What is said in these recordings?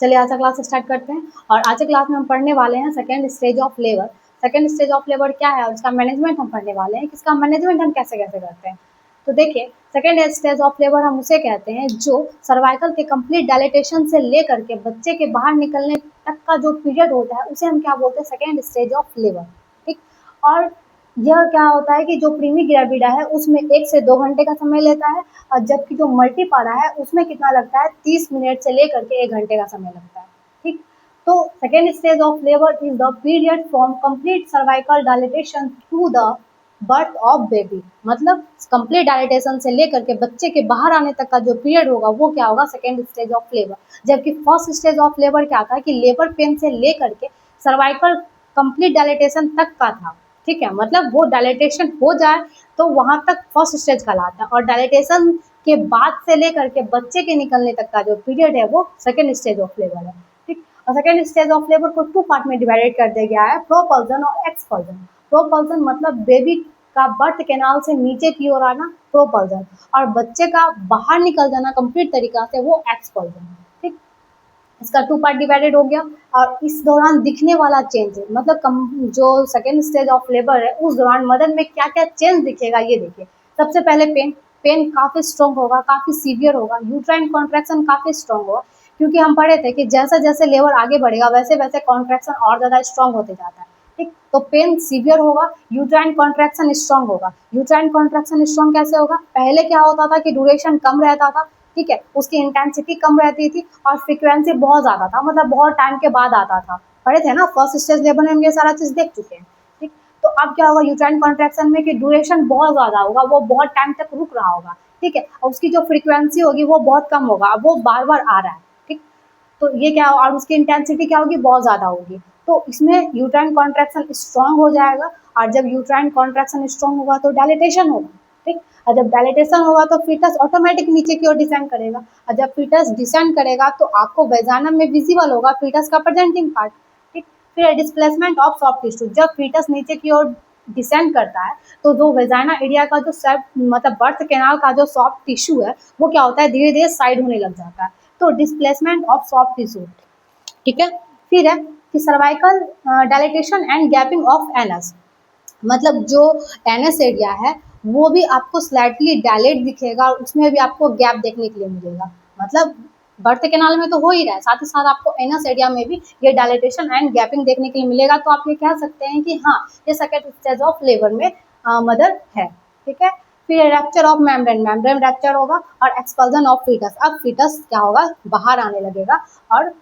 चलिए आज का क्लास स्टार्ट करते हैं। और आज के क्लास में हम पढ़ने वाले हैं second stage of labour. Second stage of labour क्या है और उसका मैनेजमेंट हम पढ़ने वाले हैं कि इसका मैनेजमेंट हम कैसे कैसे करते हैं। तो देखिए, सेकेंड स्टेज ऑफ लेबर हम उसे कहते हैं जो सर्वाइकल के कंप्लीट डायलेटेशन से लेकर के बच्चे के बाहर निकलने तक का जो पीरियड होता है उसे हम क्या बोलते हैं, सेकेंड स्टेज ऑफ लेबर। ठीक। और यह क्या होता है कि जो प्रीमी ग्रेविडा है उसमें 1 से 2 घंटे का समय लेता है, और जबकि जो मल्टीपारा है उसमें कितना लगता है, 30 मिनट से लेकर के 1 घंटे का समय लगता है। ठीक। तो second stage of labour is the period from complete cervical dilatation to the birth of baby. मतलब कंप्लीट डायलेटेशन से लेकर के बच्चे के बाहर आने तक का जो पीरियड होगा वो क्या होगा, सेकेंड स्टेज ऑफ लेबर। जबकि फर्स्ट स्टेज ऑफ लेबर क्या था कि लेबर पेन से लेकर के सर्वाइकल कंप्लीट डायलेटेशन तक का था। ठीक है, मतलब वो डायलेटेशन हो जाए तो वहां तक फर्स्ट स्टेज कहलाता है, और डायलेटेशन के बाद से लेकर के बच्चे के निकलने तक का जो पीरियड है वो सेकेंड स्टेज ऑफ लेबर है। ठीक। और सेकेंड स्टेज ऑफ लेबर को 2 पार्ट में डिवाइडेड कर दिया गया है, प्रोपल्जन और एक्सपल्जन। प्रोपल्जन मतलब बेबी का बर्थ कैनाल से नीचे की ओर आना, प्रोपल्जन, और बच्चे का बाहर निकल जाना कंप्लीट तरीका से, वो एक्सपल्जन। ठीक। इसका 2 पार्ट डिवाइडेड हो गया। और इस दौरान दिखने वाला चेंज, मतलब जो सेकेंड स्टेज ऑफ लेबर है उस दौरान मदर में क्या क्या चेंज दिखेगा ये देखिए। सबसे पहले पेन, पेन काफ़ी स्ट्रॉन्ग होगा, काफ़ी सीवियर होगा। यूट्राइन कॉन्ट्रैक्शन काफ़ी स्ट्रॉन्ग होगा, क्योंकि हम पढ़े थे कि जैसे जैसे लेबर आगे बढ़ेगा वैसे वैसे कॉन्ट्रैक्शन और ज़्यादा स्ट्रॉन्ग होते जाता है। ठीक। तो पेन सीवियर होगा, यूट्राइन कॉन्ट्रैक्शन स्ट्रॉन्ग होगा। यूट्राइन कॉन्ट्रैक्शन स्ट्रॉन्ग कैसे होगा, पहले क्या होता था कि ड्यूरेशन कम रहता था, ठीक है, उसकी इंटेंसिटी कम रहती थी और फ्रीक्वेंसी बहुत ज़्यादा था, मतलब बहुत टाइम के बाद आता था। पढ़े थे ना, फर्स्ट स्टेज लेबर में हम ये सारा चीज़ देख चुके हैं। ठीक। तो अब क्या होगा यूट्राइन कॉन्ट्रैक्शन में कि ड्यूरेशन बहुत ज़्यादा होगा, वो बहुत टाइम तक रुक रहा होगा। ठीक है, और उसकी जो फ्रीक्वेंसी होगी वो बहुत कम होगा, अब वो बार बार आ रहा है। ठीक। तो ये क्या, और उसकी इंटेंसिटी क्या होगी, बहुत ज़्यादा होगी। तो इसमें यूट्राइन कॉन्ट्रैक्शन स्ट्रॉन्ग हो जाएगा, और जब यूट्राइन कॉन्ट्रैक्शन स्ट्रॉन्ग होगा तो डायलेटेशन होगा। ठीक। और जब डायलेटेशन होगा तो फीटस ऑटोमेटिक नीचे की ओर डिसेंड करेगा, और जब फीटस डिसेंड करेगा तो आपको वैजानम में विजिबल होगा फीटस का प्रेजेंटिंग पार्ट। ठीक। फिर डिस्प्लेसमेंट ऑफ सॉफ्ट टिश्यू, जब फीटस नीचे की ओर डिसेंड करता है तो जो वेजाइना एरिया का जो मतलब बर्थ कैनाल का जो सॉफ्ट टिश्यू है वो क्या होता है, धीरे धीरे साइड होने लग जाता है। तो डिस्प्लेसमेंट ऑफ सॉफ्ट टिश्यू। ठीक है। फिर है कि cervical dilatation and gapping of anus, मतलब जो एनस एरिया है वो भी आपको स्लाइटली डायलेट दिखेगा, और उसमें भी आपको गैप देखने के लिए मिलेगा। मतलब बर्थ कैनाल में तो हो ही रहा है, साथ ही साथ आपको एनस एरिया में भी ये डायलेटेशन एंड गैपिंग देखने के लिए मिलेगा। तो आप ये कह सकते हैं कि हाँ, ये सेकेंड स्टेज ऑफ लेबर में मदर है। ठीक है। फिर rapture of membrane, membrane rapture होगा, और एक्सपल्जन ऑफ फीटस, अब फीटस क्या होगा, बाहर आने लगेगा। और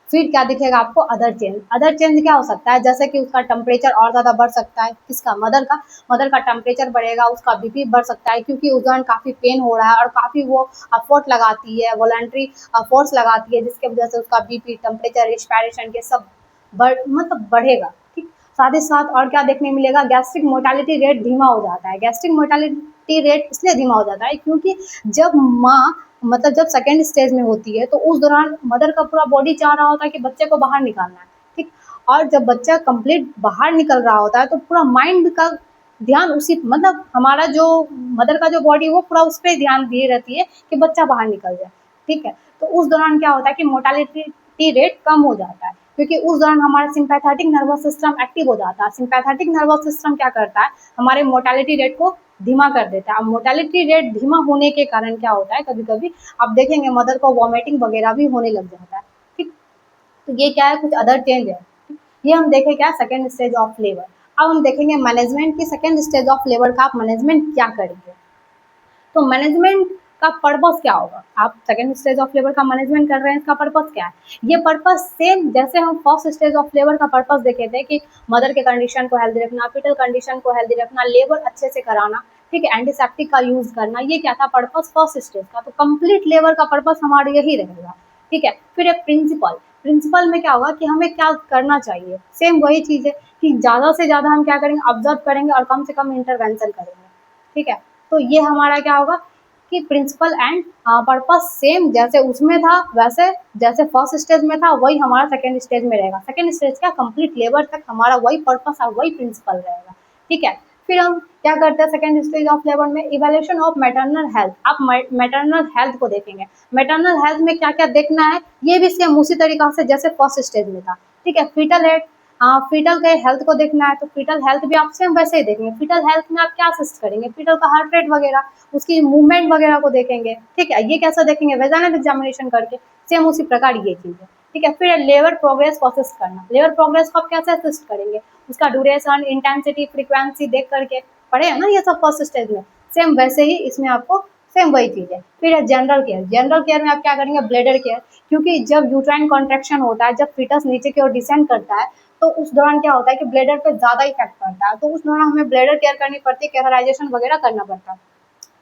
फिर क्या दिखेगा आपको, अदर चेंज। अदर चेंज क्या हो सकता है, जैसे कि उसका टेम्परेचर और ज़्यादा बढ़ सकता है, किसका, मदर का टेम्परेचर बढ़ेगा, उसका बीपी बढ़ सकता है, क्योंकि उस दौरान काफ़ी पेन हो रहा है और काफ़ी वो अफोर्ट लगाती है, वॉलंटरी फोर्स लगाती है, जिसके वजह से उसका बीपी, टेम्परेचर, रिस्पायरेशन के सब मतलब बढ़ेगा। ठीक। साथ ही साथ और क्या देखने मिलेगा, गैस्ट्रिक मोर्टालिटी रेट धीमा हो जाता है। गैस्ट्रिक मोर्टालिटी रेट इसलिए धीमा हो जाता है क्योंकि जब माँ, मतलब जब सेकेंड स्टेज में होती है तो उस दौरान मदर का पूरा बॉडी चाह रहा होता है कि बच्चे को बाहर निकालना है। ठीक। और जब बच्चा कंप्लीट बाहर निकल रहा होता है तो पूरा माइंड का ध्यान उसी, मतलब हमारा जो मदर का जो बॉडी वो पूरा उस पर ध्यान दिए रहती है कि बच्चा बाहर निकल जाए। ठीक है। तो उस दौरान क्या होता है कि मोर्टालिटी रेट कम हो जाता है, क्योंकि उस दौरान हमारा सिंपैथेटिक नर्वस सिस्टम एक्टिव हो जाता है। सिंपैथेटिक नर्वस सिस्टम क्या करता है, हमारे मोर्टालिटी रेट को धीमा कर देता है। अब मोर्टालिटी रेट धीमा होने के कारण क्या होता है, कभी कभी आप देखेंगे मदर को वॉमिटिंग वगैरह भी होने लग जाता है। ठीक। तो ये क्या है, कुछ अदर चेंज है। ये हम देखें क्या, सेकेंड स्टेज ऑफ लेबर। अब हम देखेंगे मैनेजमेंट की, सेकेंड स्टेज ऑफ लेबर का आप मैनेजमेंट क्या करेंगे। तो मैनेजमेंट का पर्पस क्या होगा, आप सेकेंड स्टेज ऑफ लेबर का मैनेजमेंट कर रहे हैं, इसका पर्पस क्या है। ये पर्पस सेम जैसे हम फर्स्ट स्टेज ऑफ लेबर का पर्पस देखे थे कि मदर के कंडीशन को हेल्दी रखना, फीटल कंडीशन को हेल्दी रखना, लेबर अच्छे से कराना, ठीक है, एंटीसेप्टिक का यूज करना, ये क्या था पर्पस फर्स्ट स्टेज का। तो कंप्लीट लेबर का पर्पस हमारा यही रहेगा। ठीक है। फिर एक प्रिंसिपल, प्रिंसिपल में क्या होगा कि हमें क्या करना चाहिए, सेम वही चीज़ है कि ज़्यादा से ज़्यादा हम क्या करेंगे, ऑब्जर्व करेंगे और कम से कम इंटरवेंशन करेंगे। ठीक है। तो ये हमारा क्या होगा कि प्रिंसिपल एंड पर्पस सेम जैसे उसमें था, वैसे जैसे फर्स्ट स्टेज में था वही हमारा सेकेंड स्टेज में रहेगा। सेकेंड स्टेज का कंप्लीट लेबर तक हमारा वही पर्पस और वही प्रिंसिपल रहेगा। ठीक है। फिर हम क्या करते हैं सेकेंड स्टेज ऑफ लेबर में, इवैल्यूएशन ऑफ मैटरनल हेल्थ। आप मैटरनल हेल्थ को देखेंगे, मैटरनल हेल्थ में क्या क्या देखना है, ये भी सेम उसी तरीका से जैसे फर्स्ट स्टेज में था, ठीक है। फीटल हेल्थ, फीटल के हेल्थ को देखना है तो फीटल हेल्थ भी आप सेम वैसे ही देखेंगे। फीटल हेल्थ में आप क्या असिस्ट करेंगे, फीटल का हार्ट रेट वगैरह, उसकी मूवमेंट वगैरह को देखेंगे, ठीक है। ये कैसा देखेंगे, वेजाइनल एग्जामिनेशन करके, सेम उसी प्रकार ये चीज है, ठीक है। फिर लेबर प्रोग्रेस को असिस्ट करना, लेबर प्रोग्रेस को आप कैसे असिस्ट करेंगे, उसका ड्यूरेशन, इंटेंसिटी, फ्रीक्वेंसी देख करके, पढ़े है ना ये सब फर्स्ट स्टेज में, सेम वैसे ही इसमें आपको सेम वही चीज है। फिर है जनरल केयर, जनरल केयर में आप क्या करेंगे, ब्लैडर केयर, क्योंकि जब यूट्राइन कॉन्ट्रैक्शन होता है, जब फीटस नीचे की ओर डिसेंड करता है, तो उस दौरान क्या होता है कि ब्लैडर पे ज्यादा इफेक्ट पड़ता है, तो उस दौरान हमें ब्लैडर केयर करनी पड़ती है, कैथराइजेशन वगैरह करना पड़ता है,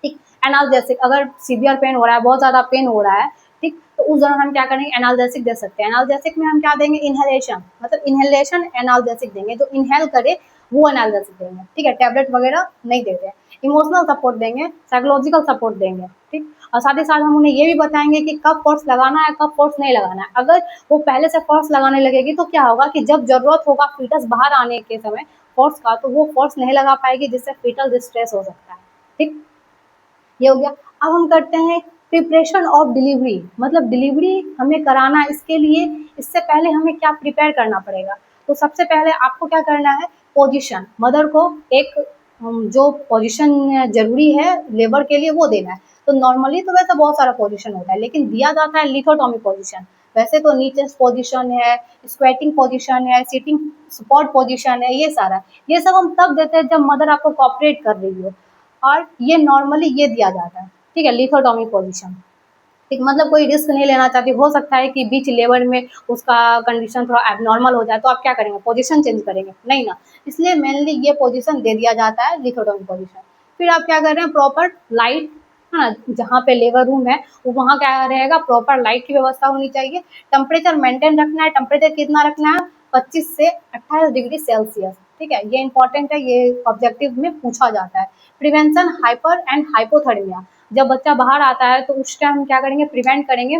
ठीक। एनाल्जेसिक, अगर सीवियर पेन हो रहा है, बहुत ज्यादा पेन हो रहा है, ठीक, तो उस दौरान हम क्या करेंगे, एनाल्जेसिक दे सकते हैं। एनाल्जेसिक में हम क्या देंगे, इनहेलेशन, मतलब इनहेलेशन एनाल्जेसिक देंगे, जो इनहेल करे वो एनाल्जेसिक देंगे, ठीक है। टैबलेट वगैरह नहीं देते हैं। इमोशनल सपोर्ट देंगे, साइकोलॉजिकल सपोर्ट देंगे, ठीक। और साथ ही साथ हम उन्हें ये भी बताएंगे कि कब फोर्स लगाना है, कब फोर्स नहीं लगाना है। अगर वो पहले से फोर्स लगाने लगेगी तो क्या होगा कि जब जरूरत होगा फीटस बाहर आने के समय फोर्स का, तो वो फोर्स नहीं लगा पाएगी, जिससे फीटल डिस्ट्रेस हो सकता है, ठीक। ये हो गया। अब हम करते हैं प्रिपरेशन ऑफ डिलीवरी, मतलब डिलीवरी हमें कराना है, इसके लिए इससे पहले हमें क्या प्रिपेयर करना पड़ेगा। तो सबसे पहले आपको क्या करना है, पोजीशन, मदर को एक जो पोजीशन जरूरी है लेबर के लिए वो देना है। तो नॉर्मली तो वैसे बहुत सारा पोजीशन होता है, लेकिन दिया जाता है लिथोटॉमी पोजीशन। वैसे तो नीचे पोजीशन है, स्क्वेटिंग पोजीशन है, सिटिंग सपोर्ट पोजीशन है, ये सारा, ये सब हम तब देते हैं जब मदर आपको कॉपरेट कर रही हो, और ये नॉर्मली ये दिया जाता है, ठीक है, लिथोटॉमी पोजीशन, ठीक। मतलब कोई रिस्क नहीं लेना चाहती, हो सकता है कि बीच लेबर में उसका कंडीशन थोड़ा एबनॉर्मल हो जाए, तो आप क्या करेंगे, पोजीशन चेंज करेंगे, नहीं ना, इसलिए मेनली ये पोजीशन दे दिया जाता है, लिथोटॉमी पोजीशन। फिर आप क्या कर रहे हैं, प्रॉपर लाइट, है ना, जहाँ पे लेबर रूम है वो वहाँ क्या रहेगा, प्रॉपर लाइट की व्यवस्था होनी चाहिए। टेम्परेचर मेंटेन रखना है, टेम्परेचर कितना रखना है, 25 से 28 डिग्री सेल्सियस, ठीक है, ये इंपॉर्टेंट है, ये ऑब्जेक्टिव में पूछा जाता है। प्रिवेंशन हाइपर एंड हाइपोथर्मिया, जब बच्चा बाहर आता है तो उस टाइम हम क्या करेंगे, प्रिवेंट करेंगे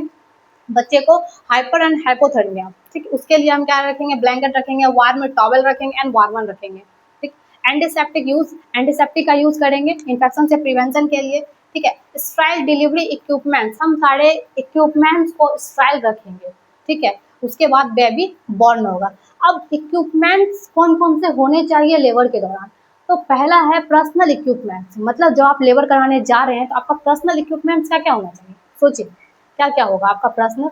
बच्चे को हाइपर एंड हाइपोथर्मिया, ठीक। उसके लिए हम क्या रखेंगे, ब्लैंकेट रखेंगे, वार्म टॉवल रखेंगे एंड वार्मर रखेंगे, ठीक। एंटीसेप्टिक यूज, एंटीसेप्टिक का यूज करेंगे इन्फेक्शन से प्रिवेंशन के लिए, ठीक है। स्ट्राइल डिलीवरी इक्विपमेंट्स, हम सारे इक्विपमेंट्स को स्ट्राइल रखेंगे, ठीक है। उसके बाद बेबी बॉर्न होगा। अब इक्विपमेंट्स कौन कौन से होने चाहिए लेबर के दौरान, तो पहला है पर्सनल इक्विपमेंट्स, मतलब जब आप लेबर कराने जा रहे हैं तो आपका पर्सनल इक्विपमेंट्स क्या क्या होना चाहिए, सोचिए क्या क्या होगा आपका पर्सनल,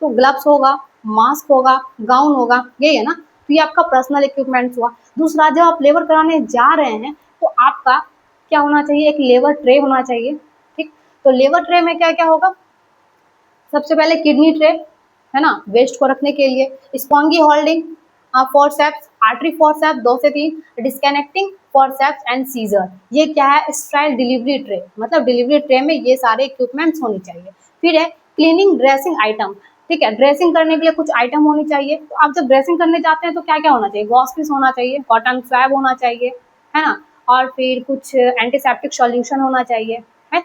तो ग्लव्स होगा, मास्क होगा, गाउन होगा, यही है ना, तो ये आपका पर्सनल इक्विपमेंट्स हुआ। दूसरा, जब आप लेबर कराने जा रहे हैं तो आपका क्या होना चाहिए, एक लेबर ट्रे होना चाहिए, ठीक। तो लेबर ट्रे में क्या क्या होगा, सबसे पहले किडनी ट्रे, है ना, वेस्ट को रखने के लिए, स्पॉन्गी होल्डिंग, फोर्सेप्स, आर्टरी फोर्सेप्स 2 से 3, डिस्कनेक्टिंग फोर्सेप्स एंड सीजर, ये क्या है, स्ट्राइल डिलीवरी ट्रे, मतलब डिलीवरी ट्रे में ये सारे इक्विपमेंट्स होनी चाहिए। फिर है क्लीनिंग ड्रेसिंग आइटम, ठीक है, ड्रेसिंग करने के लिए कुछ आइटम होनी चाहिए। तो आप जब ड्रेसिंग करने जाते हैं तो क्या क्या होना चाहिए, गॉस पीस होना चाहिए, कॉटन स्वैब होना चाहिए, है ना, और फिर कुछ एंटीसेप्टिक सॉल्यूशन होना चाहिए, है,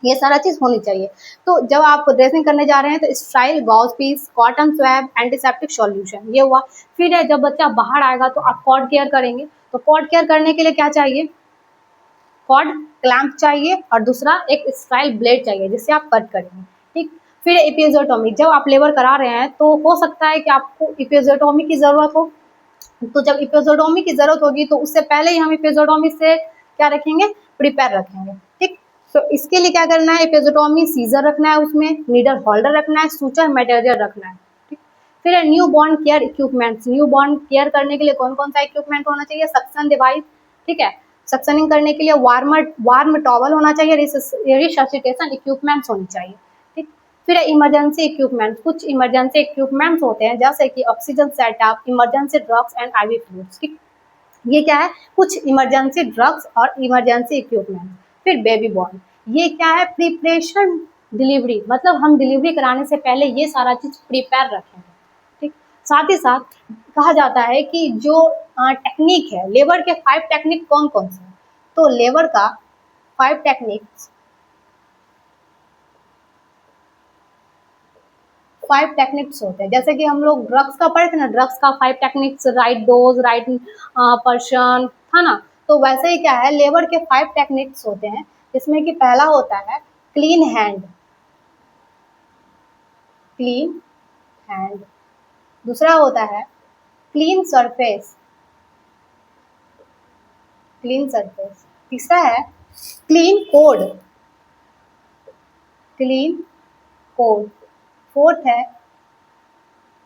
ये सारा चीज होनी चाहिए। तो जब आप ड्रेसिंग करने जा रहे हैं तो sterile, gauze piece, cotton swab, antiseptic solution, ये हुआ। फिर है जब बच्चा बाहर आएगा तो आप कॉर्ड केयर करेंगे, तो कॉर्ड केयर करने के लिए क्या चाहिए, कॉर्ड क्लैंप चाहिए, और दूसरा एक स्ट्राइल ब्लेड चाहिए जिससे आप कट करेंगे, ठीक। फिर एपियोटोमी, जब आप लेबर करा रहे हैं तो हो सकता है कि आपको एपियोटोमी की जरूरत हो, तो जब एपियोटोमी की जरूरत होगी तो उससे पहले ही हम एपियोटोमी से क्या रखेंगे, प्रिपेयर रखेंगे, ठीक। तो इसके लिए क्या करना है, एपियोटोमी सीजर रखना है, उसमें नीडल होल्डर रखना है, सूचर मटेरियल रखना है, ठीक। फिर है new born care equipments, new born care करने के लिए कौन कौन सा इक्विपमेंट होना चाहिए, सक्शन डिवाइस, ठीक है, सक्शनिंग करने के लिए वार्म टॉवल होना चाहिए, रिससिटेशन इक्विपमेंट्स होनी चाहिए, ठीक। फिर इमरजेंसी इक्विपमेंट, कुछ इमरजेंसी इक्विपमेंट्स होते हैं जैसे कि oxygen setup, emergency drugs and ivy fluids, ठीक। ये क्या है, कुछ इमरजेंसी ड्रग्स और इमरजेंसी इक्विपमेंट। फिर बेबी बॉर्न, ये क्या है, प्रिपरेशन डिलीवरी, मतलब हम डिलीवरी कराने से पहले ये सारा चीज प्रिपेयर रखेंगे, ठीक। साथ ही साथ कहा जाता है कि जो टेक्निक है लेबर के 5 टेक्निक कौन कौन से हैं, तो लेबर का 5 टेक्निक्स, 5 टेक्निक्स होते हैं, जैसे कि हम लोग ड्रग्स का पढ़े थे ना, ड्रग्स का 5 techniques, right dose, right person, था ना, तो वैसे ही क्या है, लेबर के 5 टेक्निक्स होते हैं, जिसमें कि पहला होता है क्लीन हैंड, क्लीन हैंड। दूसरा होता है क्लीन सरफेस, क्लीन सरफेस। तीसरा है clean code, clean code. Fourth है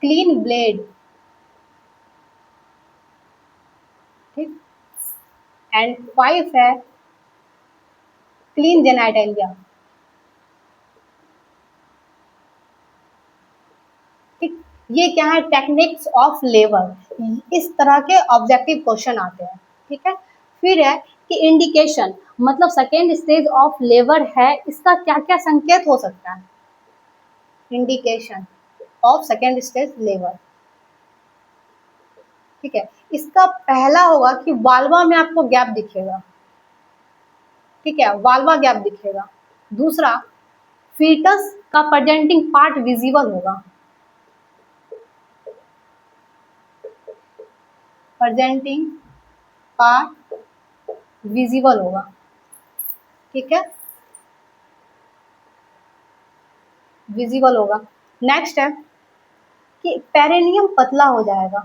क्लीन ब्लेड, ठीक। एंड 5 है क्लीन जेनेटेलिया, ठीक। ये क्या है, टेक्निक्स ऑफ लेबर। इस तरह के ऑब्जेक्टिव क्वेश्चन आते हैं, ठीक है। फिर है कि इंडिकेशन, मतलब सेकेंड स्टेज ऑफ लेबर है, इसका क्या क्या संकेत हो सकता है। Indication of second stage labour, ठीक है। इसका पहला होगा कि वाल्वा में आपको गैप दिखेगा, ठीक है, वाल्वा गैप दिखेगा। दूसरा, फीटस का प्रेजेंटिंग पार्ट विजिबल होगा, प्रेजेंटिंग पार्ट विजिबल होगा, ठीक है, विजिबल होगा। नेक्स्ट है कि पेरिनियम पतला हो जाएगा,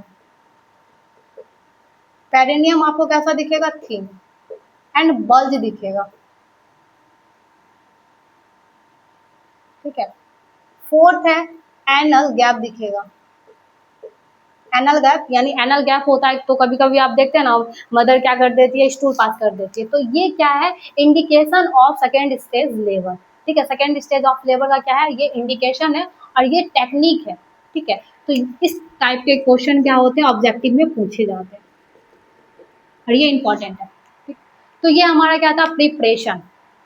पेरिनियम आपको कैसा दिखेगा, थिन। एंड बल्ज दिखेगा, ठीक है। फोर्थ है एनल गैप दिखेगा, एनल गैप, यानी एनल गैप होता है तो कभी कभी आप देखते हैं ना, मदर क्या कर देती है, स्टूल पास कर देती है, तो ये क्या है, indication of second stage labour, ठीक है। सेकेंड स्टेज ऑफ लेबर का क्या है, ये इंडिकेशन है और ये टेक्निक है, ठीक है। तो इस टाइप के क्वेश्चन क्या होते हैं, ऑब्जेक्टिव में पूछे जाते हैं और ये इंपॉर्टेंट है, ठीक। तो ये हमारा क्या था, प्रिपरेशन,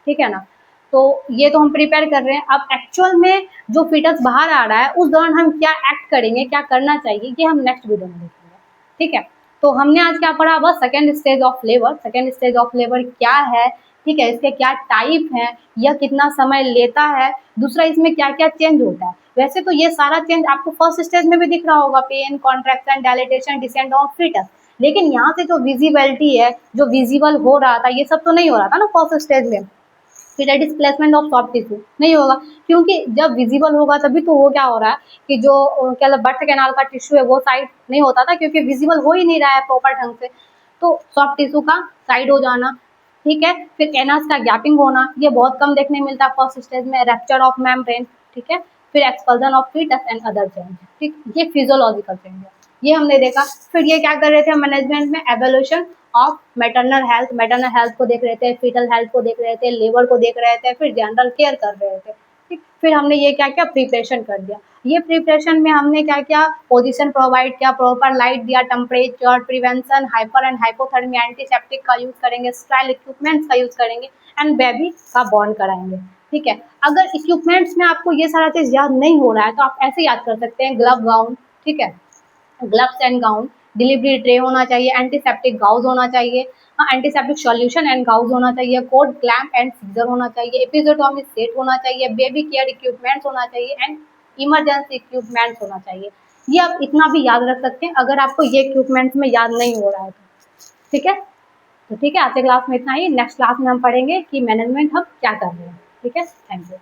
ठीक है ना। तो ये तो हम प्रिपेयर कर रहे हैं, अब एक्चुअल में जो फीटस बाहर आ रहा है उस दौरान हम क्या एक्ट करेंगे, क्या करना चाहिए, ये हम नेक्स्ट वीडियो में देखेंगे, ठीक है। तो हमने आज क्या पढ़ा, बस second stage of labour, second stage of labour क्या है, ठीक है, इसके क्या टाइप हैं, यह कितना समय लेता है, दूसरा इसमें क्या क्या चेंज होता है। वैसे तो ये सारा चेंज आपको फर्स्ट स्टेज में भी दिख रहा होगा, pain, contraction, dilatation, descent of foetus, लेकिन यहाँ से जो विजिबिलिटी है, जो विजिबल हो रहा था, ये सब तो नहीं हो रहा था ना फर्स्ट स्टेज में। फिर है डिस्प्लेसमेंट ऑफ सॉफ्ट टिश्यू, नहीं होगा, क्योंकि जब विजिबल होगा तभी तो वो क्या हो रहा है कि जो क्या बर्थ कैनाल का टिश्यू है वो साइड नहीं होता था, क्योंकि विजिबल हो ही नहीं रहा है प्रॉपर ढंग से। तो सॉफ्ट टिश्यू का साइड हो जाना, ठीक है। फिर एनस का गैपिंग होना, ये बहुत कम देखने मिलता है फर्स्ट स्टेज में। रैप्चर ऑफ मेम्ब्रेन, ठीक है। फिर expulsion of foetus and other change, ठीक, ये फिजियोलॉजिकल चेंज है, ये हमने देखा। फिर ये क्या कर रहे थे मैनेजमेंट में, evolution of maternal health, maternal health को देख रहे थे, फीटल हेल्थ को देख रहे थे, लेबर को देख रहे थे, फिर जनरल केयर कर रहे थे, ठीक। फिर हमने ये क्या क्या प्रिपरेशन कर दिया, ये प्रिपरेशन में हमने क्या क्या पोजीशन प्रोवाइड किया, प्रॉपर लाइट दिया, temperature, prevention, hyper and hypothermia, antiseptic का यूज करेंगे, स्टाइल इक्विपमेंट्स का यूज करेंगे, एंड बेबी का बॉन्ड कराएंगे, ठीक है। अगर इक्विपमेंट्स में आपको ये सारा चीज याद नहीं हो रहा है तो आप ऐसे याद कर सकते हैं, ग्लव गाउन, ठीक है, gloves and gown, delivery tray होना चाहिए, एंटीसेप्टिक गाउज होना चाहिए, एंटीसेप्टिक सॉल्यूशन एंड गाउज होना चाहिए, कोड क्लैम्प एंड सीजर होना चाहिए, एपिजोटोमी सेट होना चाहिए, बेबी केयर इक्विपमेंट्स होना चाहिए, एंड इमरजेंसी इक्विपमेंट्स होना चाहिए। ये आप इतना भी याद रख सकते हैं अगर आपको ये इक्विपमेंट्स में याद नहीं हो रहा है तो, ठीक है। तो ठीक है, आज के क्लास में इतना ही, नेक्स्ट क्लास में हम पढ़ेंगे कि मैनेजमेंट हम क्या कर रहे हैं, ठीक है। Thank you.